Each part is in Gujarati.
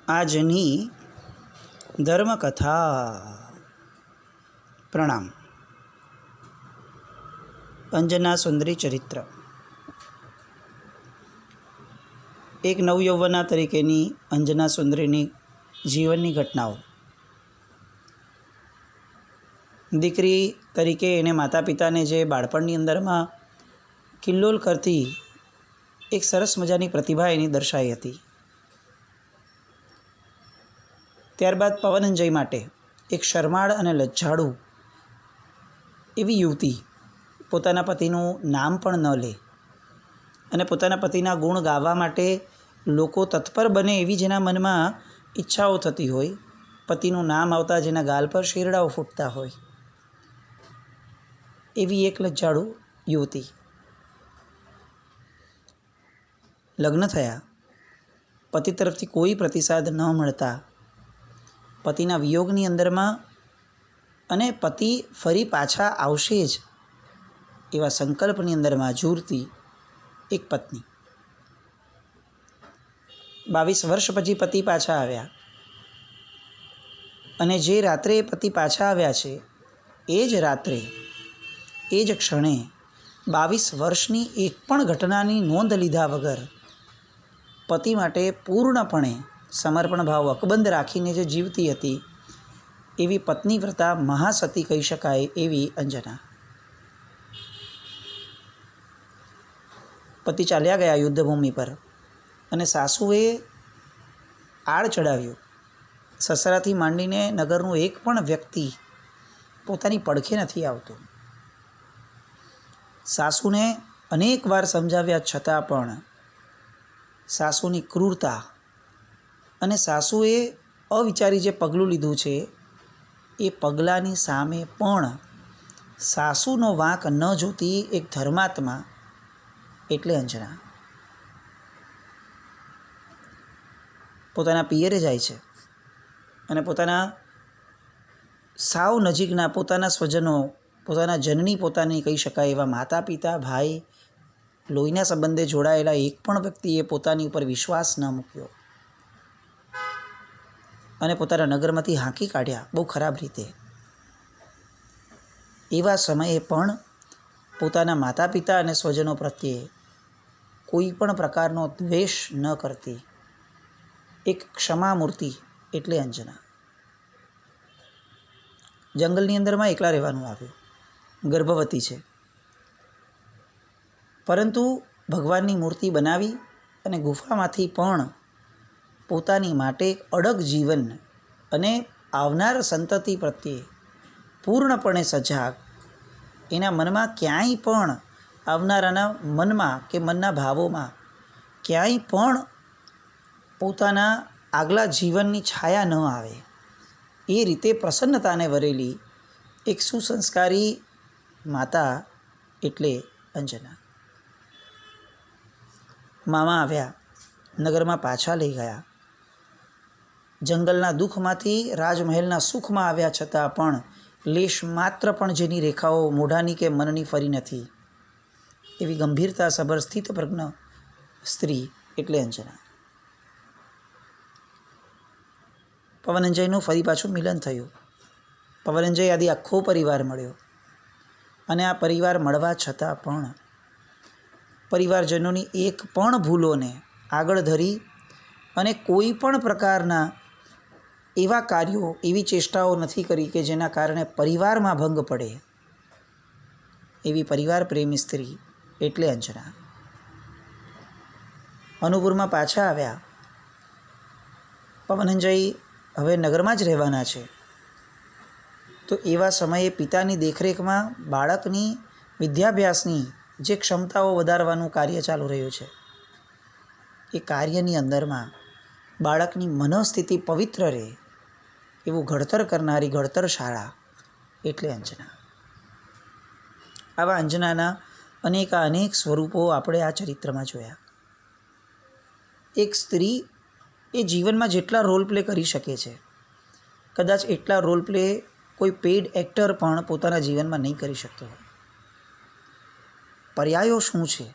આજની ધર્મકથા. પ્રણામ. અંજના સુંદરી ચરિત્ર. એક નવયૌવના તરીકેની અંજના સુંદરીની જીવનની ઘટનાઓ. દીકરી તરીકે એને માતા પિતાને જે બાળપણની અંદરમાં કિલ્લોલ કરતી એક સરસ મજાની પ્રતિભા એની દર્શાઈ હતી. ત્યારબાદ પવનંજય માટે એક શરમાળ અને લજ્જાળુ એવી યુવતી પોતાના પતિનું નામ પણ ન લે અને પોતાના પતિના ગુણ ગાવા માટે લોકો તત્પર બને એવી જેના મનમાં ઈચ્છાઓ થતી હોય, પતિનું નામ આવતા જેના ગાલ પર શેરડાઓ ફૂટતા હોય, એવી એક લજ્જાળુ યુવતી. લગ્ન થયા, પતિ તરફથી કોઈ પ્રતિસાદ ન મળતા પતિના વિયોગની અંદરમાં અને પતિ ફરી પાછા આવશે જ એવા સંકલ્પની અંદરમાં ઝૂરતી એક પત્ની. 22 વર્ષ પછી પતિ પાછા આવ્યા અને જે રાત્રે પતિ પાછા આવ્યા છે એ જ રાત્રે એ જ ક્ષણે 22 વર્ષની એક પણ ઘટનાની નોંધ લીધા વગર પતિ માટે પૂર્ણપણે સમર્પણ ભાવ અકબંધ રાખીને જે જીવતી હતી એવી પત્નીવ્રતા મહાસતી કહી શકાય એવી અંજના. પતિ ચાલ્યા ગયા યુદ્ધભૂમિ પર અને સાસુએ આડ ચડાવ્યું. સસરાથી માંડીને નગરનું એક પણ વ્યક્તિ પોતાની પડખે નથી આવતું. સાસુને અનેક વાર સમજાવ્યા છતાં પણ સાસુની ક્રૂરતા અને સાસુએ અવિચારી જે પગલું લીધું છે એ પગલાંની સામે પણ સાસુનો વાંક ન જોતી એક ધર્માત્મા એટલે અંજના. પોતાના પિયરે જાય છે અને પોતાના સાવ નજીકના પોતાના સ્વજનો, પોતાના જનની પોતાની કહી શકાય એવા માતા પિતા, ભાઈ, લોહીના સંબંધે જોડાયેલા એક પણ વ્યક્તિએ પોતાની ઉપર વિશ્વાસ ન મૂક્યો અને પોતાના નગરમાંથી હાંકી કાઢ્યા બહુ ખરાબ રીતે. એવા સમયે પણ પોતાના માતા પિતા અને સ્વજનો પ્રત્યે કોઈ પણ પ્રકારનો દ્વેષ ન કરતી એક ક્ષમામૂર્તિ એટલે અંજના. જંગલની અંદરમાં એકલા રહેવાનું આવ્યું. ગર્ભવતી છે, પરંતુ ભગવાનની મૂર્તિ બનાવી અને ગુફામાંથી પણ પોતાની માટે એક અડગ જીવન અને આવનાર સંતતિ પ્રત્યે પૂર્ણપણે સજાગ, એના મનમાં ક્યાંય પણ આવનારાના મનમાં કે મનના ભાવોમાં ક્યાંય પણ પોતાના આગલા જીવનની છાયા ન આવે એ રીતે પ્રસન્નતાને વરેલી એક સુસંસ્કારી માતા એટલે અંજના. મામા આવ્યા, નગરમાં પાછા લઈ ગયા. જંગલના દુઃખમાંથી રાજમહેલના સુખમાં આવ્યા છતાં પણ લેશ માત્ર પણ જેની રેખાઓ મોઢાની કે મનની ફરી નથી એવી ગંભીરતા સભર સ્થિતપ્રજ્ઞ સ્ત્રી એટલે અંજના. પવનંજયનું ફરી પાછું મિલન થયું. પવનંજય આદિ આખો પરિવાર મળ્યો અને આ પરિવાર મળવા છતાં પણ પરિવારજનોની એક પણ ભૂલોને આગળ ધરી અને કોઈ પણ પ્રકારના એવા કાર્યો, એવી ચેષ્ટાઓ નથી કરી કે જેના કારણે પરિવારમાં ભંગ પડે એવી પરિવાર પ્રેમી સ્ત્રી એટલે અંજના. અનુપુરમાં પાછા આવ્યા. પવનંજય હવે નગરમાં જ રહેવાના છે, તો એવા સમયે પિતાની દેખરેખમાં બાળકની વિદ્યાભ્યાસની જે ક્ષમતાઓ વધારવાનું કાર્ય ચાલુ રહ્યું છે એ કાર્યની અંદરમાં બાળકની મનોસ્થિતિ પવિત્ર રહે એવું ઘડતર કરનારી ઘડતર શાળા એટલે અંજના. આવા અંજનાના અનેક સ્વરૂપો આપણે આ ચરિત્રમાં જોયા. એક સ્ત્રી એ જીવનમાં જેટલા રોલ પ્લે કરી શકે છે કદાચ એટલા રોલ પ્લે કોઈ પેઇડ એક્ટર પણ પોતાના જીવનમાં નહીં કરી શકતો હોય. પર્યાયો શું છે,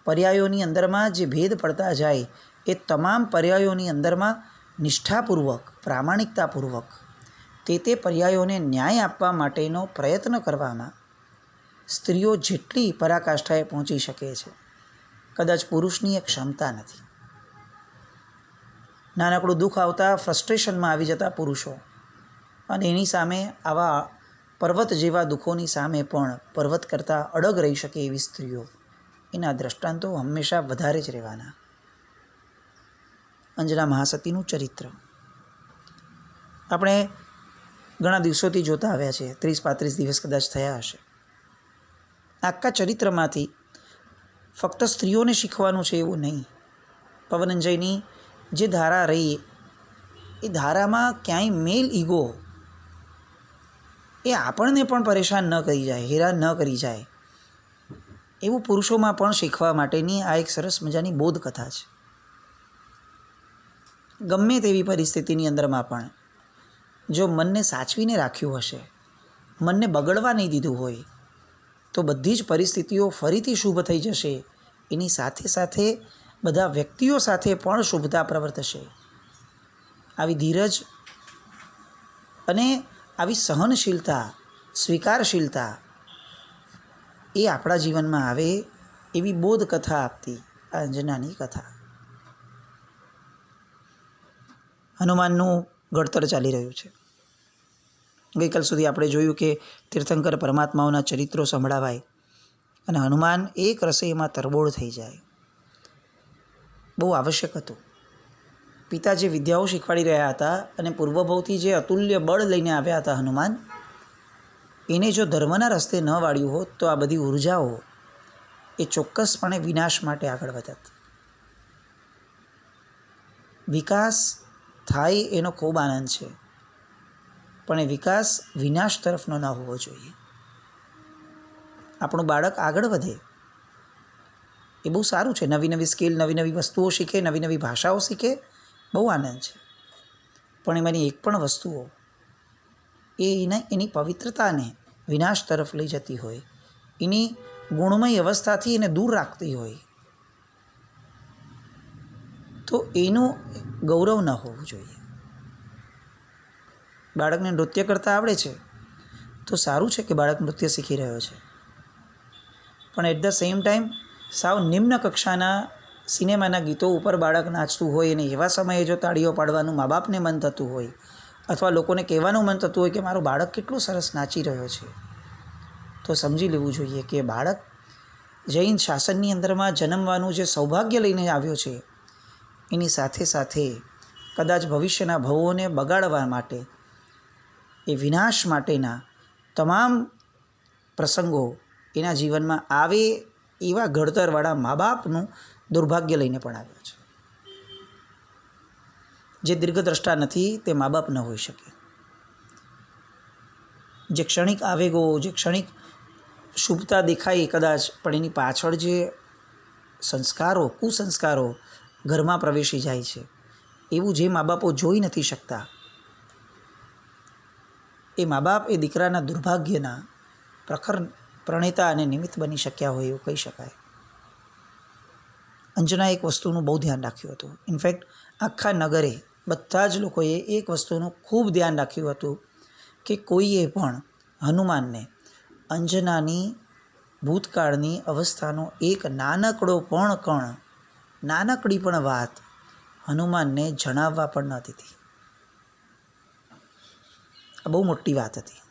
પર્યાયોની અંદરમાં જે ભેદ પડતા જાય એ તમામ પર્યાયોની અંદરમાં નિષ્ઠાપૂર્વક, પ્રામાણિકતાપૂર્વક તે પર્યાયોને ન્યાય આપવા માટેનો પ્રયત્ન કરવામાં સ્ત્રીઓ જેટલી પરાકાષ્ઠાએ પહોંચી શકે છે, કદાચ પુરુષની એ ક્ષમતા નથી. નાનકડું દુઃખ આવતા ફ્રસ્ટ્રેશનમાં આવી જતા પુરુષો અને એની સામે આવા પર્વત જેવા દુઃખોની સામે પણ પર્વત કરતાં અડગ રહી શકે એવી સ્ત્રીઓ, એના દ્રષ્ટાંતો હંમેશા વધારે જ રહેવાના. અંજના મહાસતીનું ચરિત્ર આપણે ઘણા દિવસોથી જોતા આવ્યા છે. 30-35 દિવસ કદાચ થયા હશે. આખા ચરિત્રમાંથી ફક્ત સ્ત્રીઓને શીખવાનું છે એવું નહીં. પવનંજયની જે ધારા રહી એ ધારામાં ક્યાંય મેલ ઈગો એ આપણને પણ પરેશાન ન કરી જાય, હેરાન ન કરી જાય એવું પુરુષોમાં પણ શીખવા માટેની આ એક સરસ મજાની બોધકથા છે. ગમે તેવી પરિસ્થિતિની અંદરમાં પણ જો મનને સાચવીને રાખ્યું હશે, મનને બગડવા નહીં દીધું હોય, તો બધી જ પરિસ્થિતિઓ ફરીથી શુભ થઈ જશે. એની સાથે સાથે બધા વ્યક્તિઓ સાથે પણ શુભતા પ્રવર્તશે. આવી ધીરજ અને આવી સહનશીલતા, સ્વીકારશીલતા એ આપણા જીવનમાં આવે એવી બોધ કથા આપતી આ અંજનાની કથા. હનુમાનનું ઘડતર ચાલી રહ્યું છે. ગઈકાલ સુધી આપણે જોયું કે તીર્થંકર પરમાત્માઓના ચરિત્રો સંભળાવાય અને હનુમાન એક રસે એમાં તરબોળ થઈ જાય. બહુ આવશ્યક હતું. પિતા જે વિદ્યાઓ શીખવાડી રહ્યા હતા અને પૂર્વભવથી જે અતુલ્ય બળ લઈને આવ્યા હતા હનુમાન, એને જો ધર્મના રસ્તે ન વાળ્યું હોત તો આ બધી ઉર્જાઓ એ ચોક્કસપણે વિનાશ માટે આગળ વધત. વિકાસ થાય એનો ખૂબ આનંદ છે, પણ એ વિકાસ વિનાશ તરફનો ન હોવો જોઈએ. આપણું બાળક આગળ વધે એ બહુ સારું છે. નવી નવી સ્કિલ, નવી નવી વસ્તુઓ શીખે, નવી નવી ભાષાઓ શીખે, બહુ આનંદ છે. પણ એમાંની એક પણ વસ્તુઓ એની પવિત્રતાને વિનાશ તરફ લઈ જતી હોય, એની ગુણમય અવસ્થાથી એને દૂર રાખતી હોય, તો એનું ગૌરવ ન હોવું જોઈએ. બાળકને નૃત્ય કરતાં આવડે છે તો સારું છે કે બાળક નૃત્ય શીખી રહ્યો છે, પણ એટ ધ સેમ ટાઈમ સાવ નિમ્ન કક્ષાના સિનેમાના ગીતો ઉપર બાળક નાચતું હોય અને એવા સમયે જો તાળીઓ પાડવાનું મા બાપને મન થતું હોય અથવા લોકોને કહેવાનું મન થતું હોય કે મારું બાળક કેટલું સરસ નાચી રહ્યો છે, તો સમજી લેવું જોઈએ કે બાળક જૈન શાસનની અંદરમાં જન્મવાનું જે સૌભાગ્ય લઈને આવ્યો છે, એની સાથે સાથે કદાચ ભવિષ્યના ભવોને બગાડવા માટે, એ વિનાશ માટેના તમામ પ્રસંગો એના જીવનમાં આવે એવા ઘડતરવાળા મા બાપનું દુર્ભાગ્ય લઈને પણ આવ્યો છે. જે દીર્ઘદ્રષ્ટા નથી તે મા બાપ ન હોઈ શકે. જે ક્ષણિક આવેગો, જે ક્ષણિક શુભતા દેખાય કદાચ, પણ એની પાછળ જે સંસ્કારો, કુસંસ્કારો ઘરમાં પ્રવેશી જાય છે, એવું જે મા બાપો જોઈ નથી શકતા, એ મા બાપ એ દીકરાના દુર્ભાગ્યના પ્રખર પ્રણેતા અને નિમિત્ત બની શક્યા હોય એવું કહી શકાય. અંજના એક વસ્તુનું બહુ ધ્યાન રાખ્યું હતું. ઇનફેક્ટ આખા નગરે બધા જ લોકોએ એક વસ્તુનું ખૂબ ધ્યાન રાખ્યું હતું કે કોઈએ પણ હનુમાનને અંજનાની ભૂતકાળની અવસ્થાનો એક નાનકડો પણ કણ, નાનકડી પણ વાત હનુમાનને જણાવવા પણ ન દીધી. આ બહુ મોટી વાત હતી.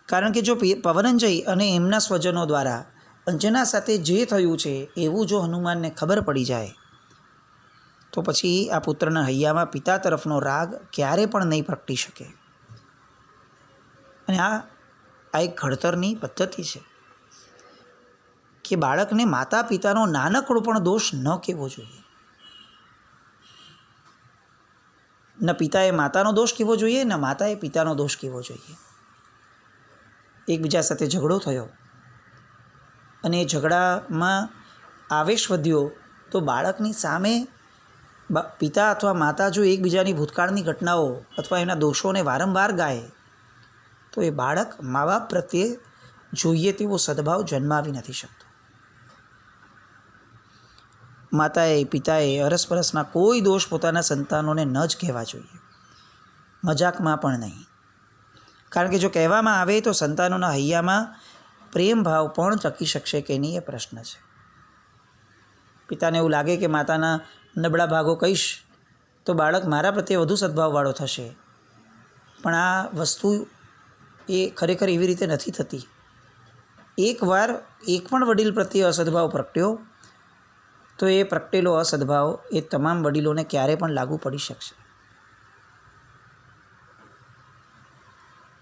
કારણ કે જો પવનંજય અને એમના સ્વજનો દ્વારા અંજના સાથે જે થયું છે એવું જો હનુમાનને ખબર પડી જાય તો પછી આ પુત્રના હૈયામાં પિતા તરફનો રાગ ક્યારે પણ નહીં પ્રગટી શકે. અને આ એક ઘડતરની પદ્ધતિ છે કે બાળકને માતા પિતાનો નાનકડો પણ દોષ ન કહેવો જોઈએ. ન પિતાએ માતાનો દોષ કહેવો જોઈએ, ન માતાએ પિતાનો દોષ કહેવો જોઈએ. એકબીજા સાથે ઝઘડો થયો અને એ ઝઘડામાં આવેશ વધ્યો તો બાળકની સામે પિતા અથવા માતા જો એકબીજાની ભૂતકાળની ઘટનાઓ અથવા એના દોષોને વારંવાર ગાય તો એ બાળક મા બાપ પ્રત્યે જોઈએ તેવો સદભાવ જન્માવી નથી શકતો. માતાએ પિતાએ અરસપરસના કોઈ દોષ પોતાના સંતાનોને ન જ કહેવા જોઈએ, મજાકમાં પણ નહીં. કારણ કે જો કહેવામાં આવે તો સંતાનોના હૈયામાં પ્રેમ ભાવ પણ ટકી શકશે કે નહીં એ પ્રશ્ન છે. પિતાને એવું લાગે કે માતાના નબળા ભાગો કહીશ તો બાળક મારા પ્રત્યે વધુ સદભાવવાળો થશે, પણ આ વસ્તુ એ ખરેખર એવી રીતે નથી થતી. એકવાર એક પણ વડીલ પ્રત્યે અસદભાવ પ્રગટ્યો તો એ પ્રગટેલો અસદભાવ એ તમામ વડીલોને ક્યારે પણ લાગુ પડી શકશે.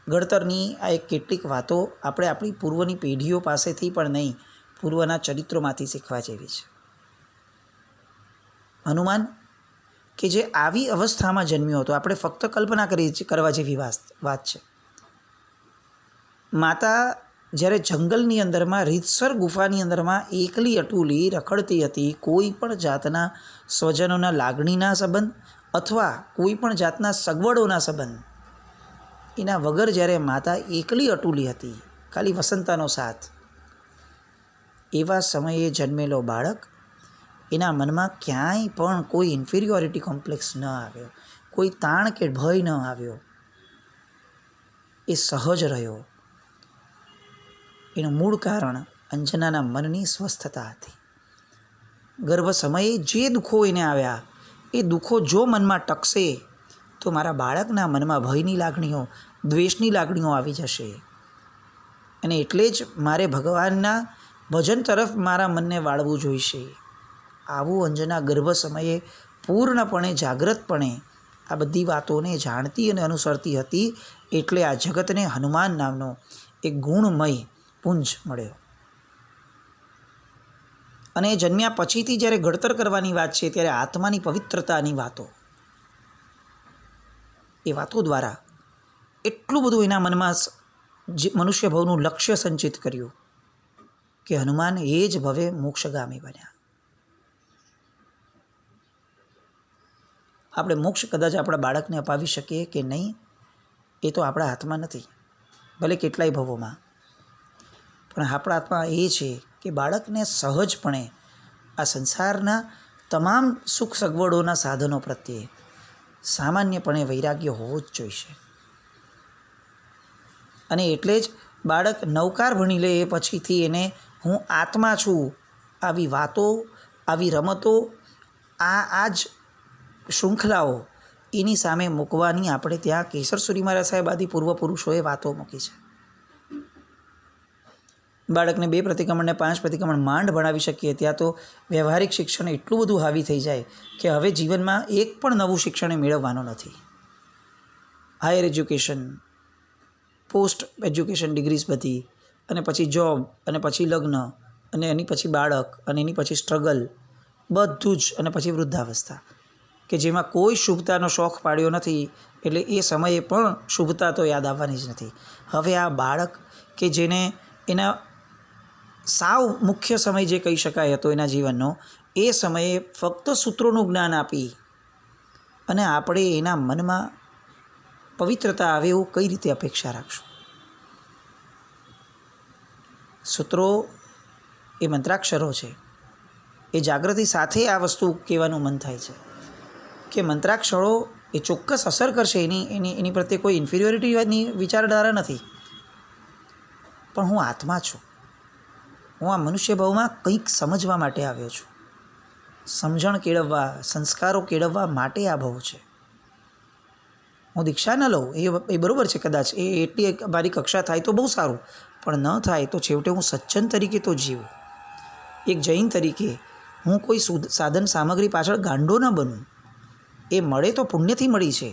ઘડતરની આ એક કેટલીક વાતો આપણે આપણી પૂર્વની પેઢીઓ પાસેથી પણ નહીં, પૂર્વના ચરિત્રોમાંથી શીખવા જેવી છે. હનુમાન કે જે આવી અવસ્થામાં જન્મ્યો હતો, આપણે ફક્ત કલ્પના કરવા જેવી વાત છે. માતા જ્યારે જંગલની અંદરમાં રીતસર ગુફાની અંદરમાં એકલી અટુલી રખડતી હતી, કોઈ પણ જાતના સ્વજનોના લાગણીના સંબંધ અથવા કોઈ પણ જાતના સગવડોના સંબંધ એના વગર જ્યારે માતા એકલી અટુલી હતી, ખાલી વસંતાનો સાથ, એવા સમયે જન્મેલો બાળક, એના મનમાં ક્યાંય પણ કોઈ ઇન્ફિરિયોરિટી કોમ્પ્લેક્સ ન આવ્યો, કોઈ તાણ કે ભય ન આવ્યો. એ સહજ રહ્યો. એનું મૂળ કારણ અંજનાના મનની સ્વસ્થતા હતી. ગર્ભ સમયે જે દુઃખો એને આવ્યા એ દુઃખો જો મનમાં ટકશે તો મારા બાળકના મનમાં ભયની લાગણીઓ, દ્વેષની લાગણીઓ આવી જશે. અને એટલે જ મારે ભગવાનના ભજન તરફ મારા મનને વાળવું જોઈશે. આવું અંજના ગર્ભ સમયે પૂર્ણપણે જાગ્રતપણે આ બધી વાતોને જાણતી અને અનુસરતી હતી. એટલે આ જગતને હનુમાન નામનો એક ગુણમય પુંજ મળ્યો. અને જન્મ્યા પછીથી જ્યારે ઘડતર કરવાની વાત છે ત્યારે આત્માની પવિત્રતાની વાતો, એ વાતો દ્વારા એટલું બધું એના મનમાં મનુષ્ય ભવનું લક્ષ્ય સંચિત કર્યું કે હનુમાન એ જ ભવે મોક્ષગામી બન્યા. આપણે મોક્ષ કદાચ આપણા બાળકને અપાવી શકીએ કે નહીં એ તો આપણા હાથમાં નથી, ભલે કેટલાય ભવોમાં. પણ આપણા હાથમાં એ છે કે બાળકને સહજપણે આ સંસારના તમામ સુખ સગવડોના સાધનો પ્રત્યે સામાન્યપણે વૈરાગ્ય હોવો જ જોઈશે. અને એટલે જ બાળક નવકાર ભણી લે એ પછીથી એને હું આત્મા છું આવી વાતો, આવી રમતો, આ જ શૃંખલાઓ એની સામે મૂકવાની આપણે ત્યાં કેસરસુરી મહારાજ સાહેબ આદિ પૂર્વપુરુષોએ વાતો મૂકી છે. બાળકને 2 પ્રતિક્રમણ ને 5 પ્રતિક્રમણ માંડ ભણાવી શકીએ, ત્યાં તો વ્યવહારિક શિક્ષણ એટલું બધું હાવી થઈ જાય કે હવે જીવનમાં એક પણ નવું શિક્ષણ મેળવવાનું નથી. Higher education, post education degrees બધી, અને પછી જોબ, અને પછી લગ્ન, અને એની પછી બાળક, અને એની પછી સ્ટ્રગલ, બધું જ, અને પછી વૃદ્ધાવસ્થા કે જેમાં કોઈ શુભતાનો શોખ પાડ્યો નથી. એટલે એ સમયે પણ શુભતા તો યાદ આવવાની જ નથી. હવે આ બાળક કે જેને એના સાવ મુખ્ય સમય જે કહી શકાય હતો એના જીવનનો, એ સમયે ફક્ત સૂત્રોનું જ્ઞાન આપી અને આપણે એના મનમાં પવિત્રતા આવે એવું કઈ રીતે અપેક્ષા રાખશું? સૂત્રો એ મંત્રાક્ષરો છે. એ જાગૃતિ સાથે આ વસ્તુ કહેવાનું મન થાય છે કે મંત્રાક્ષરો એ ચોક્કસ અસર કરશે, એની પ્રત્યે કોઈ ઇન્ફિરિયોરિટીની વિચારધારા નથી. પણ હું આત્મા છું. હું આ મનુષ્ય ભાવમાં કંઈક સમજવા માટે આવ્યો છું. સમજણ કેળવવા, સંસ્કારો કેળવવા માટે આ ભાવ છે. હું દીક્ષા ન લઉં એ બરાબર છે, કદાચ એટલી મારી કક્ષા થાય તો બહુ સારું, પણ ન થાય તો છેવટે હું સજ્જન તરીકે તો જીવું. એક જૈન તરીકે હું કોઈ સાધન સામગ્રી પાછળ ગાંડો ન બનું. એ મળે તો પુણ્યથી મળી છે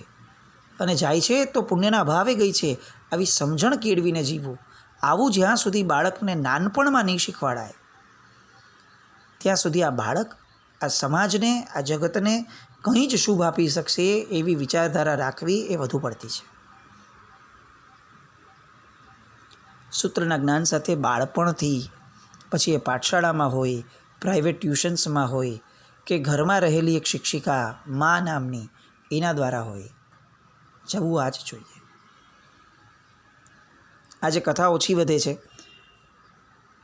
અને જાય છે તો પુણ્યના અભાવે ગઈ છે. આવી સમજણ કેળવીને જીવવું, આવું જ્યાં સુધી બાળકને નાનપણમાં નહીં શીખવાડાય ત્યાં સુધી આ બાળક આ સમાજને, આ જગતને કંઈ જ શુભ આપી શકશે એવી વિચારધારા રાખવી એ વધુ પડતી છે. સૂત્રના જ્ઞાન સાથે બાળપણથી, પછી એ પાઠશાળામાં હોય, પ્રાઇવેટ ટ્યુશન્સમાં હોય, કે ઘરમાં રહેલી એક શિક્ષિકા મા નામની એના દ્વારા હોય, જવું આ જ જોઈએ. આજે કથા ઓછી વધે છે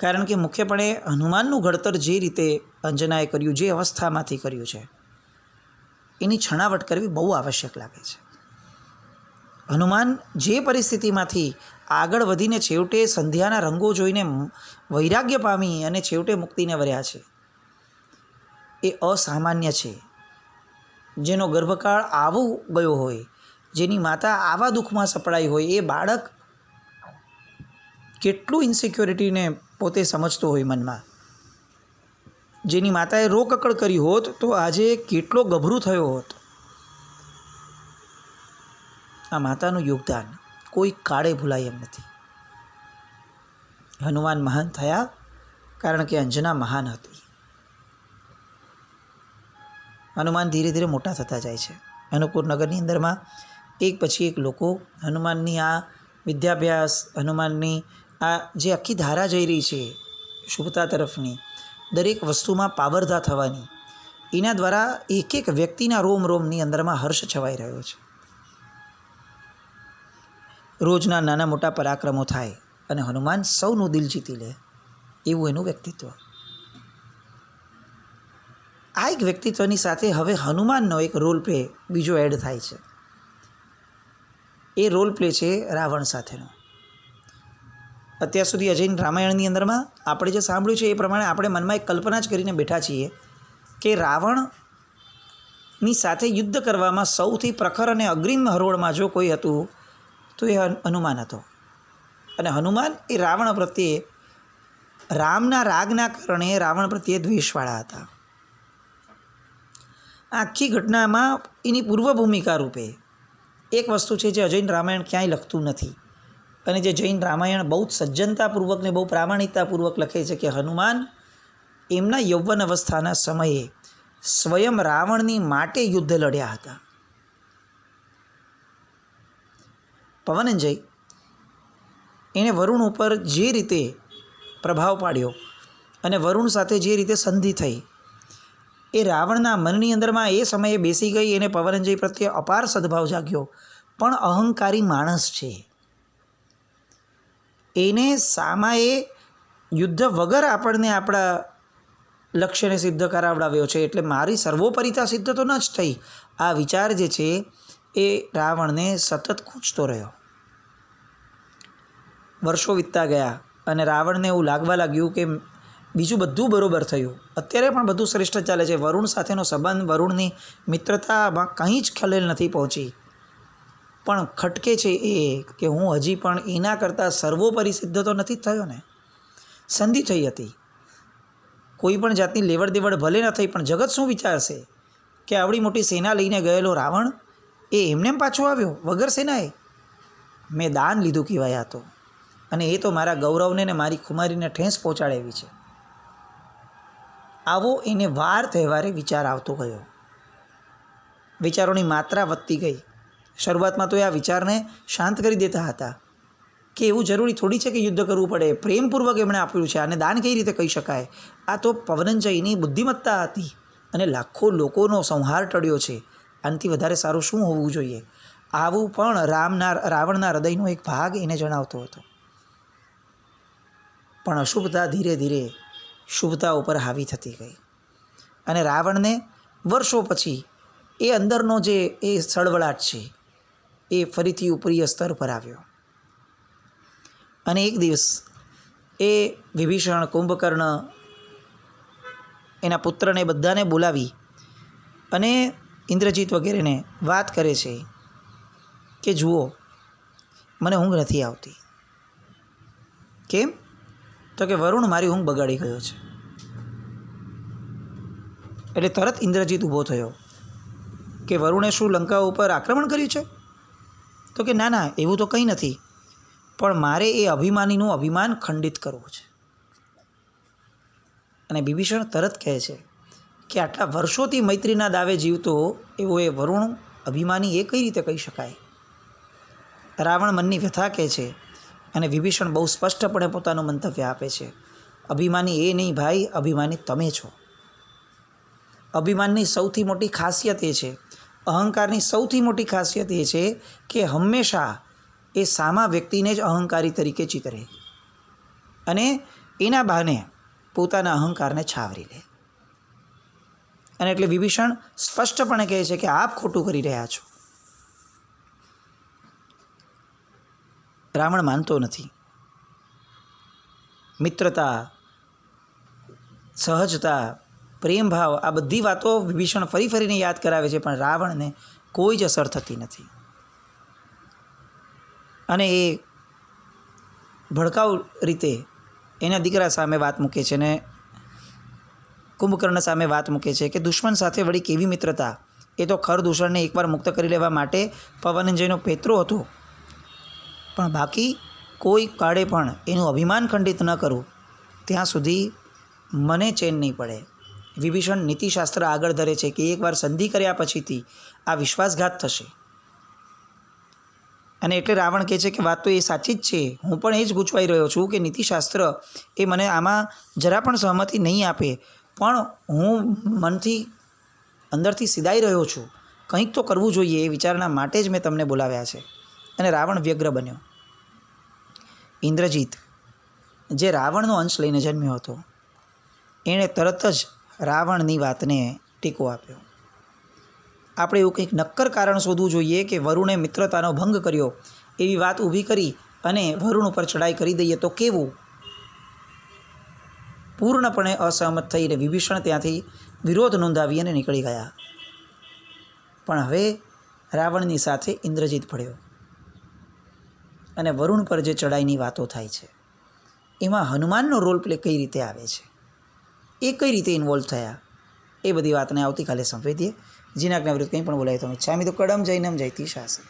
કારણ કે મુખ્યપણે હનુમાનનું ઘડતર જે રીતે અંજનાએ કર્યું, જે અવસ્થામાંથી કર્યું છે, એની છણાવટ કરવી બહુ આવશ્યક લાગે છે. હનુમાન જે પરિસ્થિતિમાંથી આગળ વધીને છેવટે સંધ્યાના રંગો જોઈને વૈરાગ્ય પામી અને છેવટે મુક્તિને વર્યા છે, એ અસામાન્ય છે. જેનો ગર્ભકાળ આવો ગયો હોય, જેની માતા આવા દુઃખમાં સપડાઈ હોય, એ બાળક કેટલું ઇન્સિક્યોરિટીને પોતે સમજતો હોય મનમાં, જેની માતાએ રોકકળ કરી હોત તો આજે કેટલો ગભરું થયો હોત. આ માતાનું યોગદાન કોઈ કાળે ભૂલાય એમ નથી. હનુમાન મહાન થયા કારણ કે અંજના મહાન હતી. હનુમાન ધીરે ધીરે મોટા થતા જાય છે. અનુપુર નગરની અંદરમાં એક પછી એક લોકો હનુમાનની આ વિદ્યાભ્યાસ, હનુમાનની આ જે આખી ધારા જઈ રહી છે શુભતા તરફની, દરેક વસ્તુમાં પાવરધા થવાની, એના દ્વારા એક એક વ્યક્તિના રોમ રોમની અંદરમાં હર્ષ છવાઈ રહ્યો છે. રોજના નાના મોટા પરાક્રમો થાય અને હનુમાન સૌનું દિલ જીતી લે, એવું એનું વ્યક્તિત્વ. આ એક વ્યક્તિત્વની સાથે હવે હનુમાનનો એક રોલ પ્લે બીજો એડ થાય છે. એ રોલ પ્લે છે રાવણ સાથેનો. અત્યાર સુધી અજૈન રામાયણની અંદરમાં આપણે જે સાંભળ્યું છે એ પ્રમાણે આપણે મનમાં એક કલ્પના જ કરીને બેઠા છીએ કે રાવણની સાથે યુદ્ધ કરવામાં સૌથી પ્રખર અને અગ્રીમ હરોળમાં જો કોઈ હતું તો એ હનુમાન હતો. અને હનુમાન એ રાવણ પ્રત્યે, રામના રાગના કારણે રાવણ પ્રત્યે દ્વેષવાળા હતા. આખી ઘટનામાં એની પૂર્વ ભૂમિકા રૂપે એક વસ્તુ છે જે અજૈન રામાયણ ક્યાંય લખતું નથી, અને જે જૈન રામાયણ બહુ જ સજ્જનતાપૂર્વક ને બહુ પ્રામાણિકતાપૂર્વક લખે છે કે હનુમાન એમના યૌવન અવસ્થાના સમયે સ્વયં રાવણની માટે યુદ્ધ લડ્યા હતા. પવનંજય એણે વરુણ ઉપર જે રીતે પ્રભાવ પાડ્યો અને વરુણ સાથે જે રીતે સંધિ થઈ, એ રાવણના મનની અંદરમાં એ સમયે બેસી ગઈ. એને પવનંજય પ્રત્યે અપાર સદભાવ જાગ્યો, પણ અહંકારી માણસ છે. એને સામાએ યુદ્ધ વગર આપણને આપણા લક્ષ્યને સિદ્ધ કરાવડાવ્યો છે, એટલે મારી સર્વોપરિતા સિદ્ધ તો ન જ થઈ. આ વિચાર જે છે એ રાવણને સતત ખૂંચતો રહ્યો. વર્ષો વીતતા ગયા અને રાવણને એવું લાગવા લાગ્યું કે બીજું બધું બરોબર થયું, અત્યારે પણ બધું શ્રેષ્ઠ ચાલે છે, વરુણ સાથેનો સંબંધ, વરુણની મિત્રતામાં કંઈ જ ખલેલ નથી પહોંચી, પણ ખટકે છે એ કે હું હજી પણ એના કરતાં સર્વોપરી સિદ્ધ તો નથી થયો ને. સંધિ થઈ હતી, કોઈ પણ જાતની લેવડ દેવડ ભલે ન થઈ, પણ જગત શું વિચારશે કે આવડી મોટી સેના લઈને ગયેલો રાવણ એ એમને પાછો આવ્યો વગર સેનાએ. મેં દાન લીધું કહેવાય આ તો, અને એ તો મારા ગૌરવને ને મારી ખુમારીને ઠેંસ પહોંચાડે એવી છે. આવો એને વાર તહેવારે વિચાર આવતો ગયો. વિચારોની માત્રા વધતી ગઈ. શરૂઆતમાં તો એ આ વિચારને શાંત કરી દેતા હતા કે એવું જરૂરી થોડી છે કે યુદ્ધ કરવું પડે, પ્રેમપૂર્વક એમણે આપ્યું છે, આને દાન કઈ રીતે કહી શકાય. આ તો પવનંજયની બુદ્ધિમત્તા હતી અને લાખો લોકોનો સંહાર ટળ્યો છે, આનાથી વધારે સારું શું હોવું જોઈએ. આવું પણ રાવણના હૃદયનો એક ભાગ એને જણાવતો હતો. પણ અશુભતા ધીરે ધીરે શુભતા ઉપર હાવી થતી ગઈ અને રાવણને વર્ષો પછી એ અંદરનો જે એ સળવળાટ છે એ ફરીથી ઉપરીય સ્તર પર આવ્યો. અને એક દિવસ એ વિભીષણ, કુંભકર્ણ, એના પુત્રને બધાને બોલાવી અને ઇન્દ્રજીત વગેરેને વાત કરે છે કે જુઓ, મને ઊંઘ નથી આવતી. કેમ? તો કે વરુણ મારી ઊંઘ બગાડી ગયો છે. એટલે તરત ઇન્દ્રજીત ઊભો થયો કે વરુણે શું લંકા ઉપર આક્રમણ કર્યું છે? તો કે ના ના, એવું તો કંઈ નથી, પણ મારે એ અભિમાનીનું અભિમાન ખંડિત કરવું છે. અને વિભીષણ તરત કહે છે કે આટલા વર્ષોથી મૈત્રીના દાવે જીવતો એવો એ વરુણ અભિમાની એ કઈ રીતે કહી શકાય? રાવણ મનની વ્યથા કહે છે અને વિભીષણ બહુ સ્પષ્ટપણે પોતાનું મંતવ્ય આપે છે. અભિમાની એ નહીં ભાઈ, અભિમાની તમે છો. અભિમાનની સૌથી મોટી ખાસિયત એ છે, અહંકારની સૌથી મોટી ખાસિયત એ છે કે હંમેશા એ સામા વ્યક્તિને જ અહંકારી તરીકે ચિતરે અને એના બહાને પોતાના અહંકારને છાવરી લે. અને એટલે વિભીષણ સ્પષ્ટપણે કહે છે કે આપ ખોટું કરી રહ્યા છો. રાવણ માનતો નથી. મિત્રતા, સહજતા, પ્રેમ ભાવ આ બધી વાતો વિભીષણ ફરી ફરીને યાદ કરાવે છે, પણ રાવણને કોઈ જ અસર થતી નથી. અને એ ભડકાઉ રીતે એના દીકરા સામે વાત મૂકે છે ને કુંભકર્ણ સામે વાત મૂકે છે કે દુશ્મન સાથે વળી કેવી મિત્રતા. એ તો ખર દૂષણને એકવાર મુક્ત કરી લેવા માટે પવનંજયનો પેત્રો હતો, પણ બાકી કોઈ કાળે પણ એનું અભિમાન ખંડિત ન કરું ત્યાં સુધી મને ચેન નહીં પડે. વિભીષણ નીતિશાસ્ત્ર આગળ ધરે છે કે એકવાર સંધિ કર્યા પછીથી આ વિશ્વાસઘાત થશે. અને એટલે રાવણ કહે છે કે વાત તો એ સાચી જ છે, હું પણ એ જ ગૂંચવાઈ રહ્યો છું કે નીતિશાસ્ત્ર એ મને આમાં જરા પણ સહમતિ નહીં આપે, પણ હું મનથી અંદરથી સિધાઈ રહ્યો છું. કંઈક તો કરવું જોઈએ એ વિચારના માટે જ મેં તમને બોલાવ્યા છે. અને રાવણ વ્યગ્ર બન્યો. ઇન્દ્રજીત જે રાવણનો અંશ લઈને જન્મ્યો હતો, એણે તરત જ રાવણની વાતને ટેકો આપ્યો. આપણે એવું કંઈક નક્કર કારણ શોધવું જોઈએ કે વરુણે મિત્રતાનો ભંગ કર્યો એવી વાત ઊભી કરી અને વરુણ ઉપર ચડાઈ કરી દઈએ તો કેવું. પૂર્ણપણે અસહમત થઈને વિભીષણ ત્યાંથી વિરોધ નોંધાવી અને નીકળી ગયા. પણ હવે રાવણની સાથે ઇન્દ્રજીત પડ્યો અને વરુણ પર જે ચડાઈની વાતો થાય છે એમાં હનુમાનનો રોલ પ્લે કઈ રીતે આવે છે, એ કઈ રીતે ઇન્વોલ્વ થયા, એ બધી વાતને આવતીકાલે સંવેદીએ. જીનાજ્ઞા વિરુદ્ધ કંઈ પણ બોલાય તો ઈચ્છામિ દુક્કડમ જૈનમ જયતિ શાસન.